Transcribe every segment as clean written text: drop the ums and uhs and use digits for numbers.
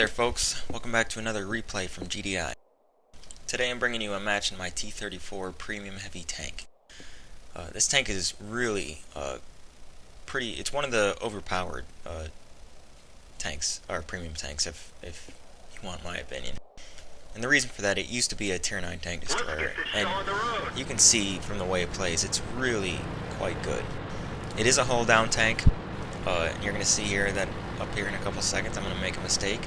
there folks, welcome back to another replay from GDI. Today I'm bringing you a match in my T34 premium heavy tank. This tank is really it's one of the overpowered tanks, or premium tanks if you want my opinion. And the reason for that, it used to be a tier 9 tank destroyer, and you can see from the way it plays, it's really quite good. It is a hull down tank, and you're going to see here that up here in a couple seconds I'm going to make a mistake,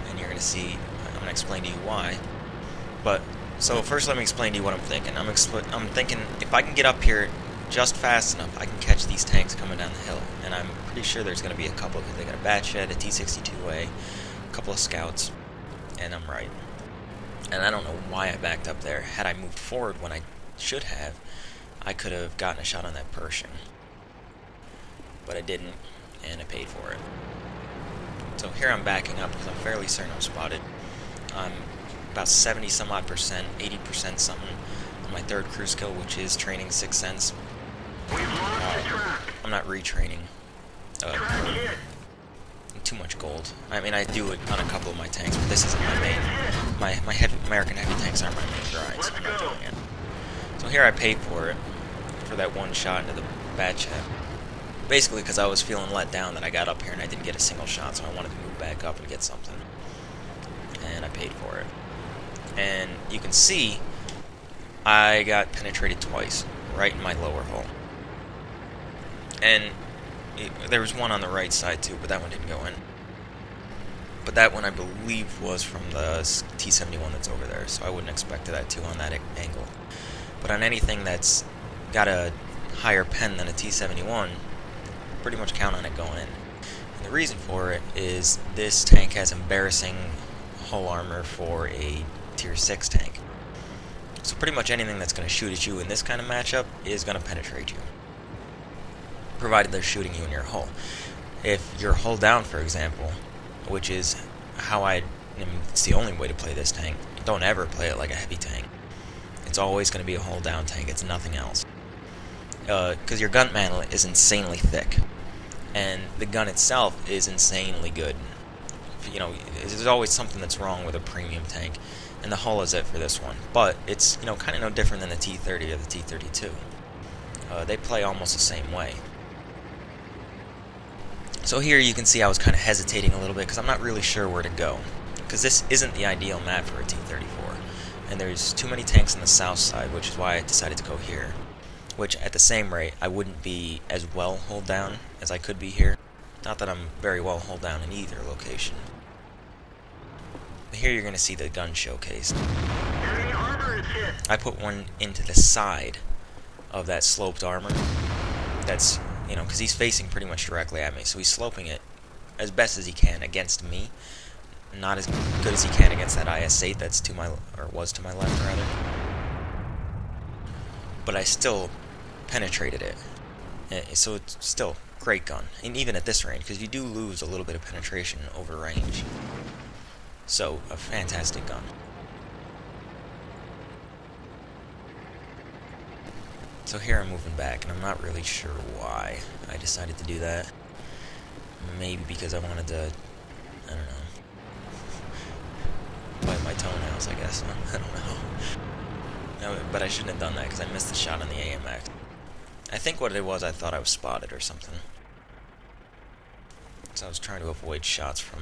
and you're going to see, I'm going to explain to you why. But, so first let me explain to you what I'm thinking. I'm thinking if I can get up here just fast enough, I can catch these tanks coming down the hill. And I'm pretty sure there's going to be a couple, because they got a bat shed, a T62A, a couple of scouts, and I'm right. And I don't know why I backed up there. Had I moved forward when I should have, I could have gotten a shot on that Pershing. But I didn't, and I paid for it. So here I'm backing up because I'm fairly certain I'm spotted. I'm about 70 some odd percent, 80% something on my third cruise kill, which is training 6 cents. I'm not retraining. Too much gold. I mean, I do it on a couple of my tanks, but this isn't my main. My American heavy tanks aren't my main grind, so I'm not doing it. So here I paid for it, for that one shot into the bat shed. Basically because I was feeling let down that I got up here and I didn't get a single shot, so I wanted to move back up and get something. And I paid for it. And you can see I got penetrated twice, right in my lower hull. And there was one on the right side too, but that one didn't go in. But that one I believe was from the T71 that's over there, so I wouldn't expect that too on that angle. But on anything that's got a higher pen than a T71, pretty much count on it going in. And the reason for it is this tank has embarrassing hull armor for a tier 6 tank. So pretty much anything that's going to shoot at you in this kind of matchup is going to penetrate you, provided they're shooting you in your hull. If you're hull down, for example, which is it's the only way to play this tank, don't ever play it like a heavy tank. It's always going to be a hull down tank, it's nothing else. Because your gun mantle is insanely thick, and the gun itself is insanely good. You know, there's always something that's wrong with a premium tank, and the hull is it for this one. But it's, kind of no different than the T30 or the T32. They play almost the same way. So here you can see I was kind of hesitating a little bit because I'm not really sure where to go, because this isn't the ideal map for a T34, and there's too many tanks on the south side, which is why I decided to go here. Which, at the same rate, I wouldn't be as well hull down as I could be here. Not that I'm very well hull down in either location. But here you're going to see the gun showcased. I put one into the side of that sloped armor. That's, because he's facing pretty much directly at me, so he's sloping it as best as he can against me. Not as good as he can against that IS-8 that's was to my left, rather. But I still penetrated it, so it's still a great gun, and even at this range, because you do lose a little bit of penetration over range. So a fantastic gun. So here I'm moving back, and I'm not really sure why I decided to do that. Maybe because I wanted to, I don't know, bite my toenails, I guess. I don't know. No, but I shouldn't have done that because I missed the shot on the AMX. I think what it was, I thought I was spotted or something. So I was trying to avoid shots from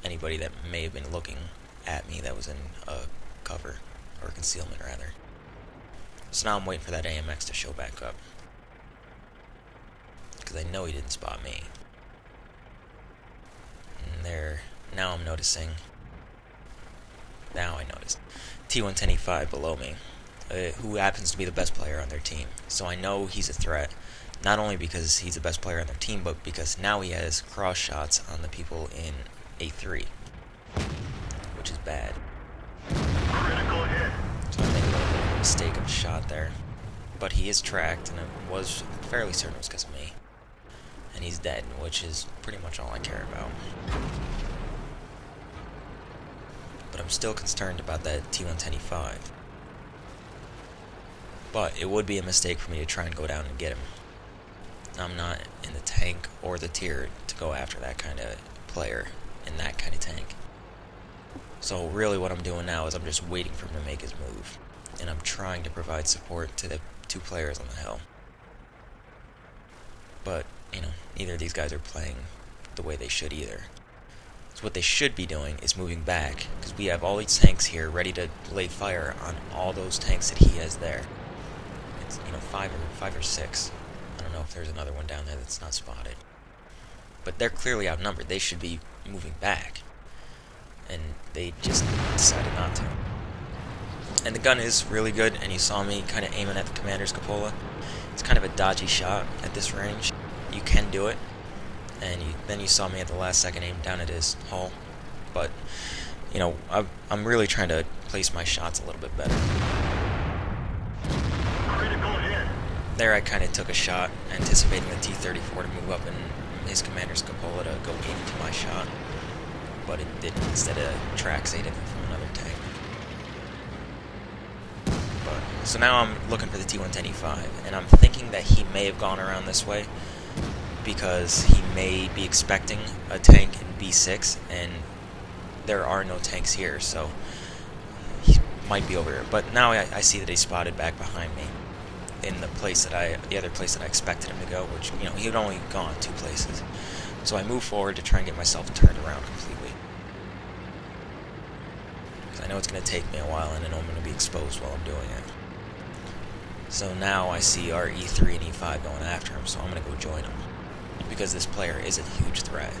anybody that may have been looking at me that was in cover, or concealment rather. So now I'm waiting for that AMX to show back up, because I know he didn't spot me. And now I'm noticing. Now I noticed T10E5 below me, who happens to be the best player on their team. So I know he's a threat, not only because he's the best player on their team, but because now he has cross shots on the people in A3, which is bad. Critical hit. So I made a little bit of a mistake of a shot there. But he is tracked, and it was fairly certain it was because of me. And he's dead, which is pretty much all I care about. But I'm still concerned about that T10E5. But it would be a mistake for me to try and go down and get him. I'm not in the tank or the tier to go after that kind of player in that kind of tank. So really what I'm doing now is I'm just waiting for him to make his move. And I'm trying to provide support to the 2 players on the hill. But, you know, neither of these guys are playing the way they should either. So what they should be doing is moving back, because we have all these tanks here ready to lay fire on all those tanks that he has there. It's, you know, five or six. I don't know if there's another one down there that's not spotted. But they're clearly outnumbered. They should be moving back. And they just decided not to. And the gun is really good, and you saw me kind of aiming at the commander's cupola. It's kind of a dodgy shot at this range. You can do it. And then you saw me at the last second aim down at his hull. But, you know, I'm really trying to place my shots a little bit better. Critical hit. There I kind of took a shot, anticipating the T34 to move up in his commander's cupola to go into my shot. But it didn't. Instead of traxated from another tank. So now I'm looking for the T10E5, and I'm thinking that he may have gone around this way because he may be expecting a tank in B6, and there are no tanks here, so he might be over here. But now I see that he's spotted back behind me in the other place that I expected him to go, which, you know, he had only gone 2 places. So I move forward to try and get myself turned around completely. Because I know it's going to take me a while, and I know I'm going to be exposed while I'm doing it. So now I see our E3 and E5 going after him, so I'm going to go join him. Because this player is a huge threat.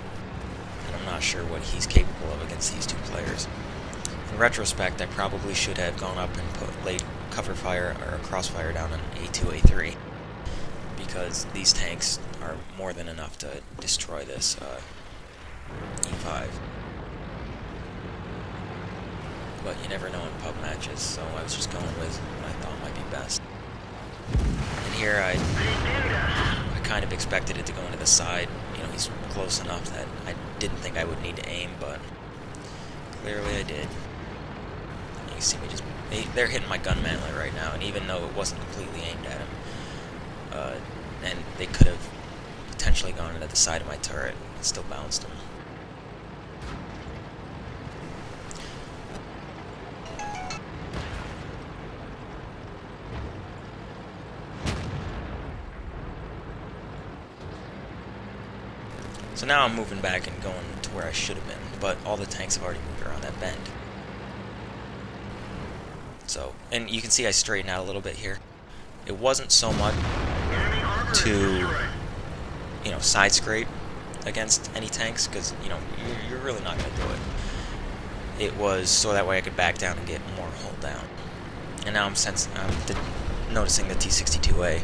And I'm not sure what he's capable of against these 2 players. In retrospect, I probably should have gone up and laid cover fire or crossfire down on A2, A3. Because these tanks are more than enough to destroy this E5. But you never know in pub matches, so I was just going with what I thought might be best. And here I kind of expected it to go into the side. You know, he's close enough that I didn't think I would need to aim, but clearly I did. You can see me just... They're hitting my gun mantlet right now, and even though it wasn't completely aimed at him, and they could have potentially gone into the side of my turret, it still bounced him. So now I'm moving back and going to where I should have been, but all the tanks have already moved around that bend. So, and you can see I straightened out a little bit here. It wasn't so much to, you know, side scrape against any tanks, because, you know, you're really not going to do it. It was so that way I could back down and get more hull down. And now I'm noticing the T62A.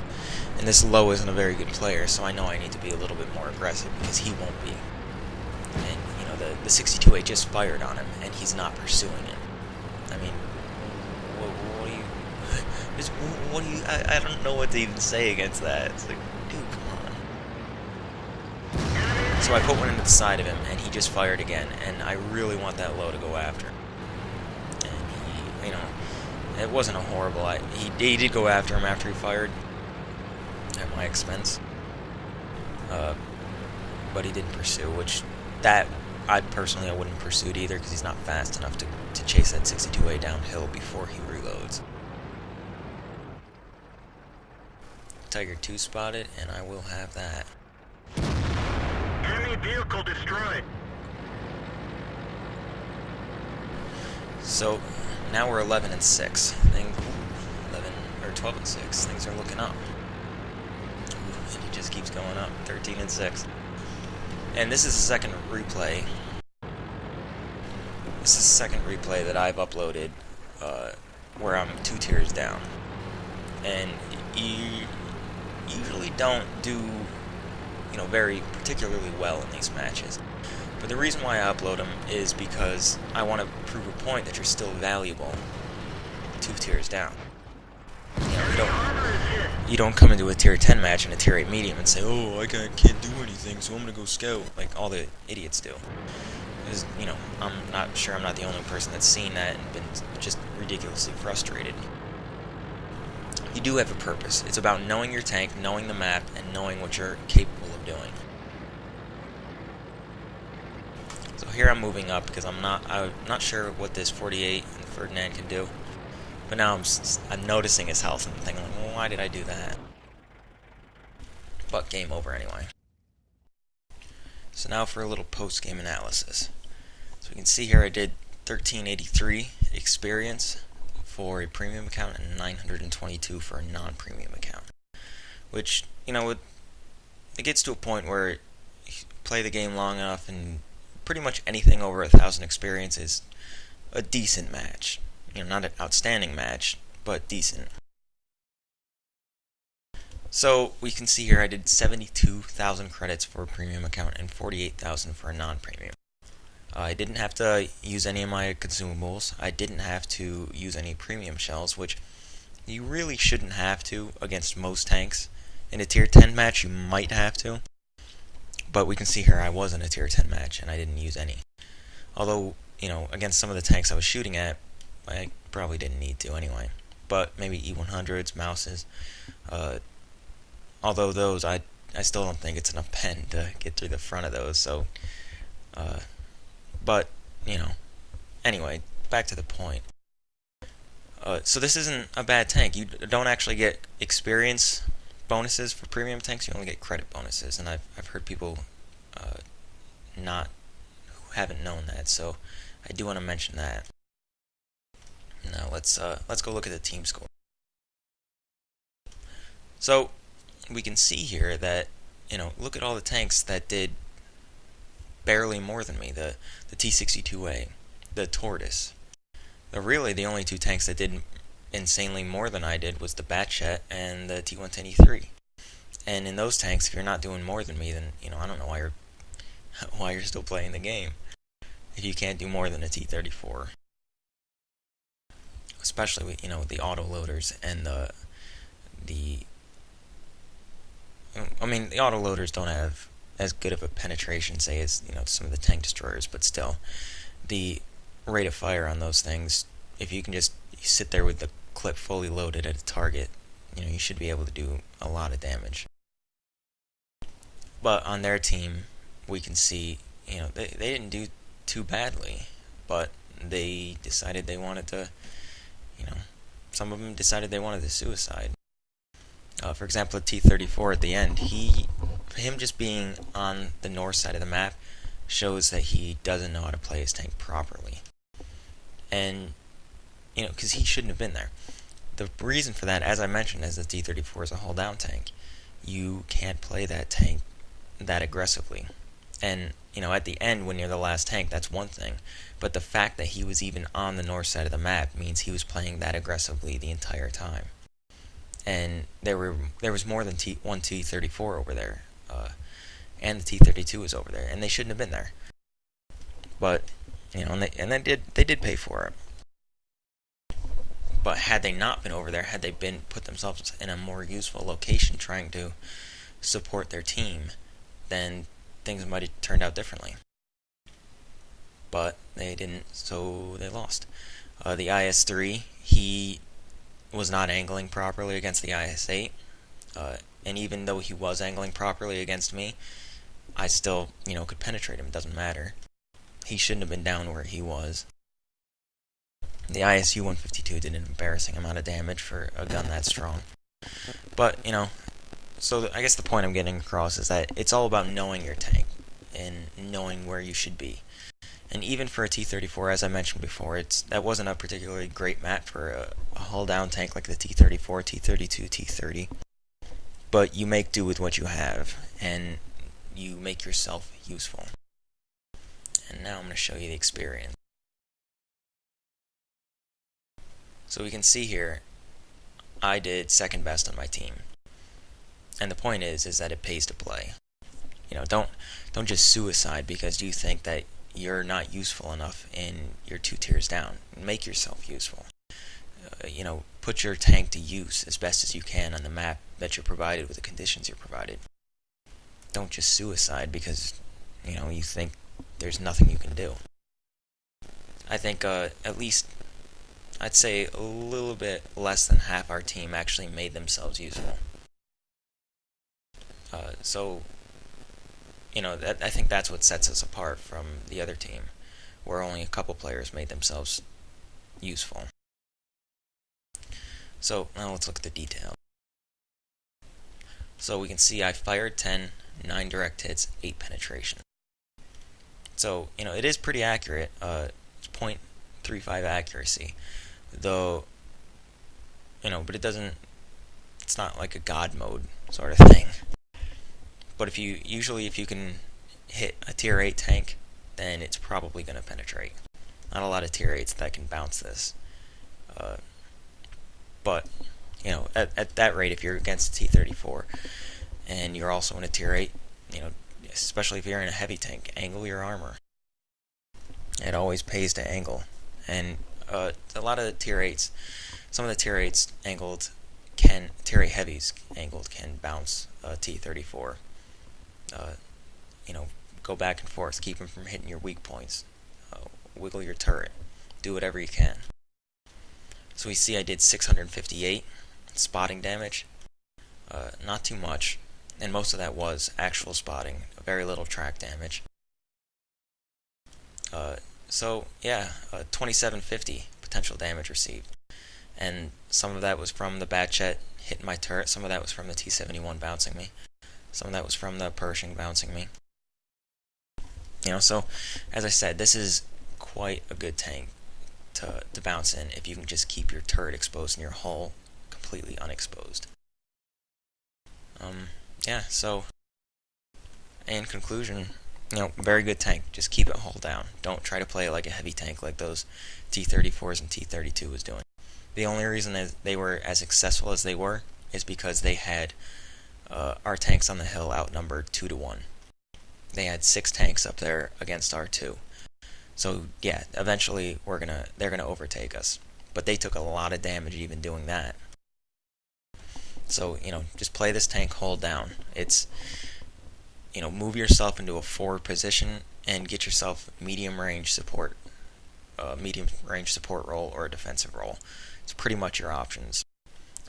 And this low isn't a very good player, so I know I need to be a little bit more aggressive because he won't be. And, you know, the 62A just fired on him, and he's not pursuing it. I mean, what do you... I don't know what to even say against that. It's like, dude, come on. So I put one into the side of him, and he just fired again, and I really want that low to go after. And he, you know, it wasn't a horrible... He did go after him after he fired. At my expense, but he didn't pursue, which I wouldn't pursue it either, because he's not fast enough to chase that 62A downhill before he reloads. Tiger 2 spotted, and I will have that. Enemy vehicle destroyed. So now we're 11 and 6. 12 and 6. Things are looking up. And he just keeps going up. 13 and 6. And this is the second replay. This is the second replay that I've uploaded where I'm 2 tiers down. And you usually don't do, you know, very particularly well in these matches. But the reason why I upload them is because I want to prove a point that you're still valuable 2 tiers down. You know, you don't come into a tier 10 match and a tier 8 medium and say, oh, I can't do anything, so I'm going to go scout, like all the idiots do. Because, you know, I'm not sure I'm not the only person that's seen that and been just ridiculously frustrated. You do have a purpose. It's about knowing your tank, knowing the map, and knowing what you're capable of doing. So here I'm moving up because I'm not sure what this 48 and Ferdinand can do. But now I'm noticing his health and thinking, like, well, why did I do that? But game over anyway. So now for a little post-game analysis. So we can see here I did 1383 experience for a premium account and 922 for a non-premium account. Which, you know, it gets to a point where you play the game long enough and pretty much anything over 1,000 experience is a decent match. You know, not an outstanding match, but decent. So we can see here I did 72,000 credits for a premium account and 48,000 for a non-premium. I didn't have to use any of my consumables. I didn't have to use any premium shells, which you really shouldn't have to against most tanks. In a tier 10 match you might have to, but we can see here I was in a tier 10 match and I didn't use any. Although, you know, against some of the tanks I was shooting at, I probably didn't need to anyway. But maybe E100s, mouses, although those I still don't think it's enough pen to get through the front of those, so but, you know, anyway, back to the point. So this isn't a bad tank. You don't actually get experience bonuses for premium tanks, you only get credit bonuses, and I've heard people not who haven't known that, so I do want to mention that. Now let's go look at the team score. So we can see here that, you know, look at all the tanks that did barely more than me. The T62A, the Tortoise. Really, the only two tanks that did insanely more than I did was the Batchet and the T10E3. And in those tanks, if you're not doing more than me, then, you know, I don't know why you're still playing the game if you can't do more than a T34. Especially with, you know, the autoloaders and the autoloaders don't have as good of a penetration, say, as, you know, some of the tank destroyers, but still, the rate of fire on those things, if you can just sit there with the clip fully loaded at a target, you know, you should be able to do a lot of damage. But on their team, we can see, you know, they didn't do too badly, but they decided they wanted to, you know, some of them decided they wanted to suicide. For example, at T34 at the end, him just being on the north side of the map shows that he doesn't know how to play his tank properly. And, you know, because he shouldn't have been there. The reason for that, as I mentioned, is the T34 is a hull down tank. You can't play that tank that aggressively. And, you know, at the end, when you're the last tank, that's one thing. But the fact that he was even on the north side of the map means he was playing that aggressively the entire time. And there was more than one T34 over there, and the T32 was over there, and they shouldn't have been there. But, you know, they did pay for it. But had they not been over there, had they put themselves in a more useful location trying to support their team, then things might have turned out differently. But they didn't, so they lost. The IS-3, he was not angling properly against the IS-8, and even though he was angling properly against me, I still, you know, could penetrate him. It doesn't matter. He shouldn't have been down where he was. The ISU-152 did an embarrassing amount of damage for a gun that strong. But, you know, so I guess the point I'm getting across is that it's all about knowing your tank and knowing where you should be. And even for a T34, as I mentioned before, that wasn't a particularly great map for a hull-down tank like the T34, T32, T30. But you make do with what you have, and you make yourself useful. And now I'm going to show you the experience. So we can see here, I did second best on my team. And the point is that it pays to play. You know, don't just suicide because you think that you're not useful enough and you're 2 tiers down. Make yourself useful. You know, put your tank to use as best as you can on the map that you're provided with the conditions you're provided. Don't just suicide because, you know, you think there's nothing you can do. I think at least, I'd say a little bit less than half our team actually made themselves useful. So, I think that's what sets us apart from the other team, where only a couple players made themselves useful. So now let's look at the detail. So we can see I fired 10, 9 direct hits, 8 penetration. So, it is pretty accurate. It's .35 accuracy, though, but it's not like a god mode sort of thing. But if you can hit a tier 8 tank, then it's probably going to penetrate. Not a lot of tier 8s that can bounce this. But, at that rate, if you're against T34 and you're also in a tier 8, especially if you're in a heavy tank, angle your armor. It always pays to angle. And a lot of the tier 8s, some of the tier 8s angled tier 8 heavies angled can bounce T34. Go back and forth, keep him from hitting your weak points, wiggle your turret, do whatever you can. So we see I did 658 spotting damage, not too much, and most of that was actual spotting, very little track damage. So yeah, 2750 potential damage received, and some of that was from the Batchet hitting my turret, some of that was from the T71 bouncing me, some of that was from the Pershing bouncing me. So as I said, this is quite a good tank to bounce in if you can just keep your turret exposed and your hull completely unexposed. So in conclusion, very good tank. Just keep it hull down. Don't try to play it like a heavy tank like those T34s and T32 was doing. The only reason that they were as successful as they were is because they had our tanks on the hill outnumbered 2-1. They had 6 tanks up there against our 2. So yeah, eventually they're gonna overtake us. But they took a lot of damage even doing that. So just play this tank hull down. It's move yourself into a forward position and get yourself medium range support role or a defensive role. It's pretty much your options.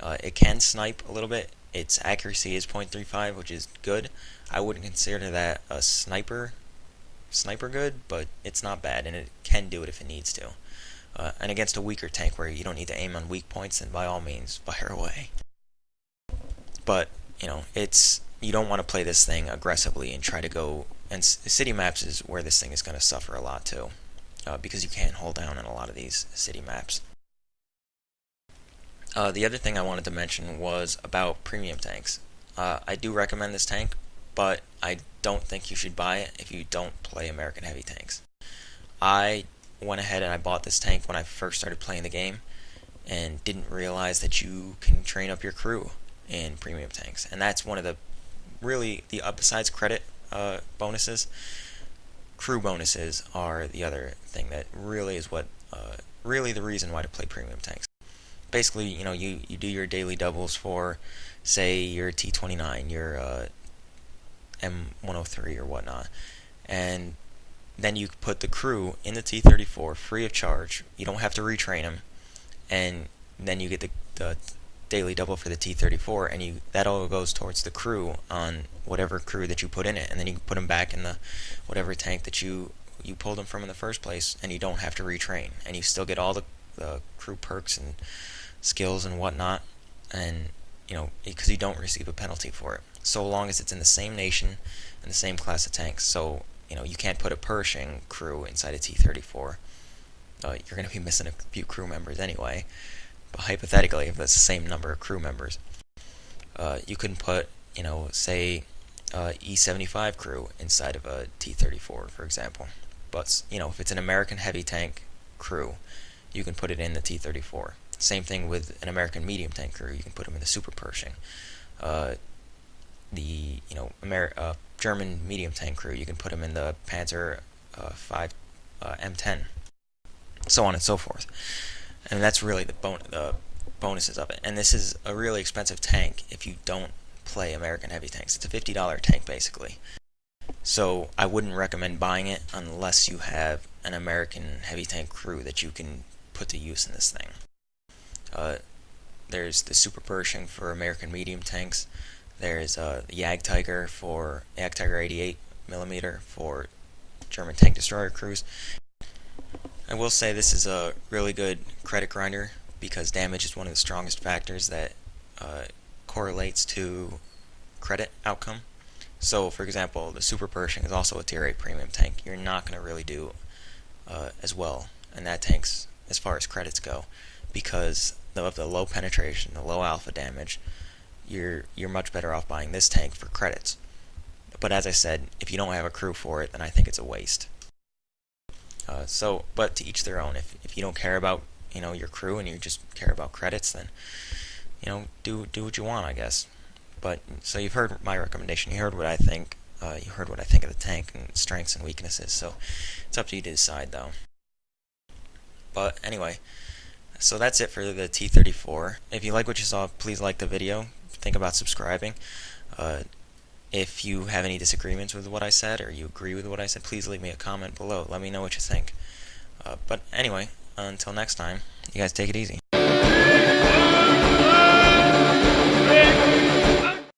It can snipe a little bit. Its accuracy is .35, which is good. I wouldn't consider that a sniper good, but it's not bad, and it can do it if it needs to. And against a weaker tank where you don't need to aim on weak points, then by all means, fire away. But, you don't want to play this thing aggressively and try to go, and city maps is where this thing is going to suffer a lot too, because you can't hold down in a lot of these city maps. The other thing I wanted to mention was about premium tanks. I do recommend this tank, but I don't think you should buy it if you don't play American heavy tanks. I went ahead and I bought this tank when I first started playing the game and didn't realize that you can train up your crew in premium tanks, and that's one of the besides credit bonuses, crew bonuses are the other thing that really is what really the reason why to play premium tanks. Basically, you do your daily doubles for, say, your T29, your M103 or whatnot, and then you put the crew in the T34 free of charge. You don't have to retrain them, and then you get the daily double for the T34, and that all goes towards the crew on whatever crew that you put in it, and then you can put them back in the whatever tank that you pulled them from in the first place, and you don't have to retrain, and you still get all the crew perks and skills and whatnot, and because you don't receive a penalty for it, so long as it's in the same nation and the same class of tanks. So you can't put a Pershing crew inside a T34. You're going to be missing a few crew members anyway. But hypothetically, if that's the same number of crew members, you couldn't put, say, E75 crew inside of a T34, for example. But, if it's an American heavy tank crew, you can put it in the T34. Same thing with an American medium tank crew. You can put them in the Super Pershing. German medium tank crew, you can put them in the Panzer 5 M10, so on and so forth. And that's really the bonuses of it. And this is a really expensive tank if you don't play American heavy tanks. It's a $50 tank, basically. So I wouldn't recommend buying it unless you have an American heavy tank crew that you can put to use in this thing. There's the Super Pershing for American medium tanks. There's the Jagdtiger 88 millimeter for German tank destroyer crews. I will say this is a really good credit grinder because damage is one of the strongest factors that correlates to credit outcome. So, for example, the Super Pershing is also a tier 8 premium tank. You're not going to really do as well in that tank's as far as credits go because of the low penetration, the low alpha damage. You're much better off buying this tank for credits. But as I said, if you don't have a crew for it, then I think it's a waste. But to each their own. If you don't care about your crew and you just care about credits, then do what you want, I guess. But so you've heard my recommendation. You heard what I think. You heard what I think of the tank and strengths and weaknesses. So it's up to you to decide, though. But anyway, so that's it for the T34. If you like what you saw, please like the video. Think about subscribing. If you have any disagreements with what I said or you agree with what I said, please leave me a comment below. Let me know what you think. But anyway, until next time, you guys take it easy.